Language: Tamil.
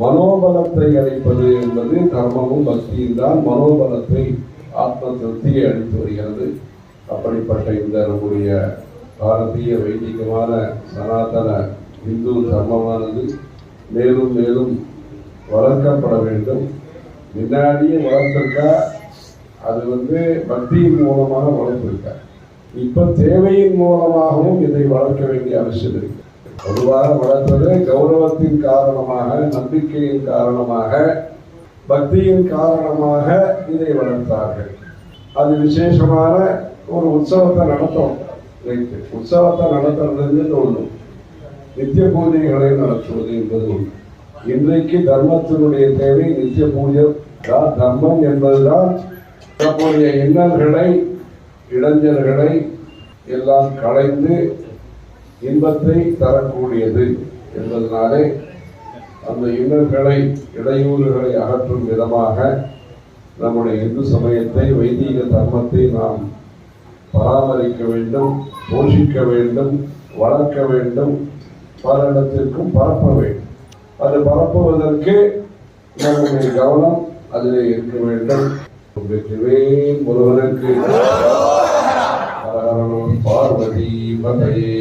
மனோபலத்தை அளிப்பது என்பது தர்மமும் பக்தியும் தான் மனோபலத்தை ஆத்ம திருப்தியை அளித்து வருகிறது. அப்படிப்பட்ட இந்த நம்முடைய பாரதிய வைதிகமான சனாதன இந்து தர்மமானது மேலும் மேலும் வளர்க்கப்பட வேண்டும். முன்னாடியே வளர்த்திருக்கா, அது பக்தியின் மூலமாக வளர்த்திருக்கா. இப்ப தேவையின் மூலமாகவும் இதை வளர்க்க வேண்டிய அவசியம் இருக்கு. பொதுவாக வளர்ப்பது கௌரவத்தின் காரணமாக, நம்பிக்கையின் காரணமாக, பக்தியின் காரணமாக இதை வளர்த்தார்கள். அது விசேஷமான ஒரு உற்சவத்தை நடத்தும். உற்சவத்தை நடத்துறது ஒன்று, நித்திய பூஜைகளை நடத்துவது என்பது ஒன்று. இன்றைக்கு தர்மத்தினுடைய தேவை நித்திய பூஜை தான். தர்மம் என்பதுதான் நம்முடைய இன்னல்களை, இளைஞர்களை எல்லாம் களைந்து இன்பத்தை தரக்கூடியது என்பதனாலே அந்த இன்னல்களை, இடையூறுகளை அகற்றும் விதமாக நம்முடைய இந்து சமயத்தை, வைதிக தர்மத்தை நாம் பராமரிக்க வேண்டும், போஷிக்க வேண்டும், வளர்க்க வேண்டும், பல இடத்திற்கும் பரப்ப வேண்டும். அது பரப்புவதற்கு நம்முடைய கவனம் அதிலே இருக்க வேண்டும். முருகனுக்கு பார்வதி பதையே.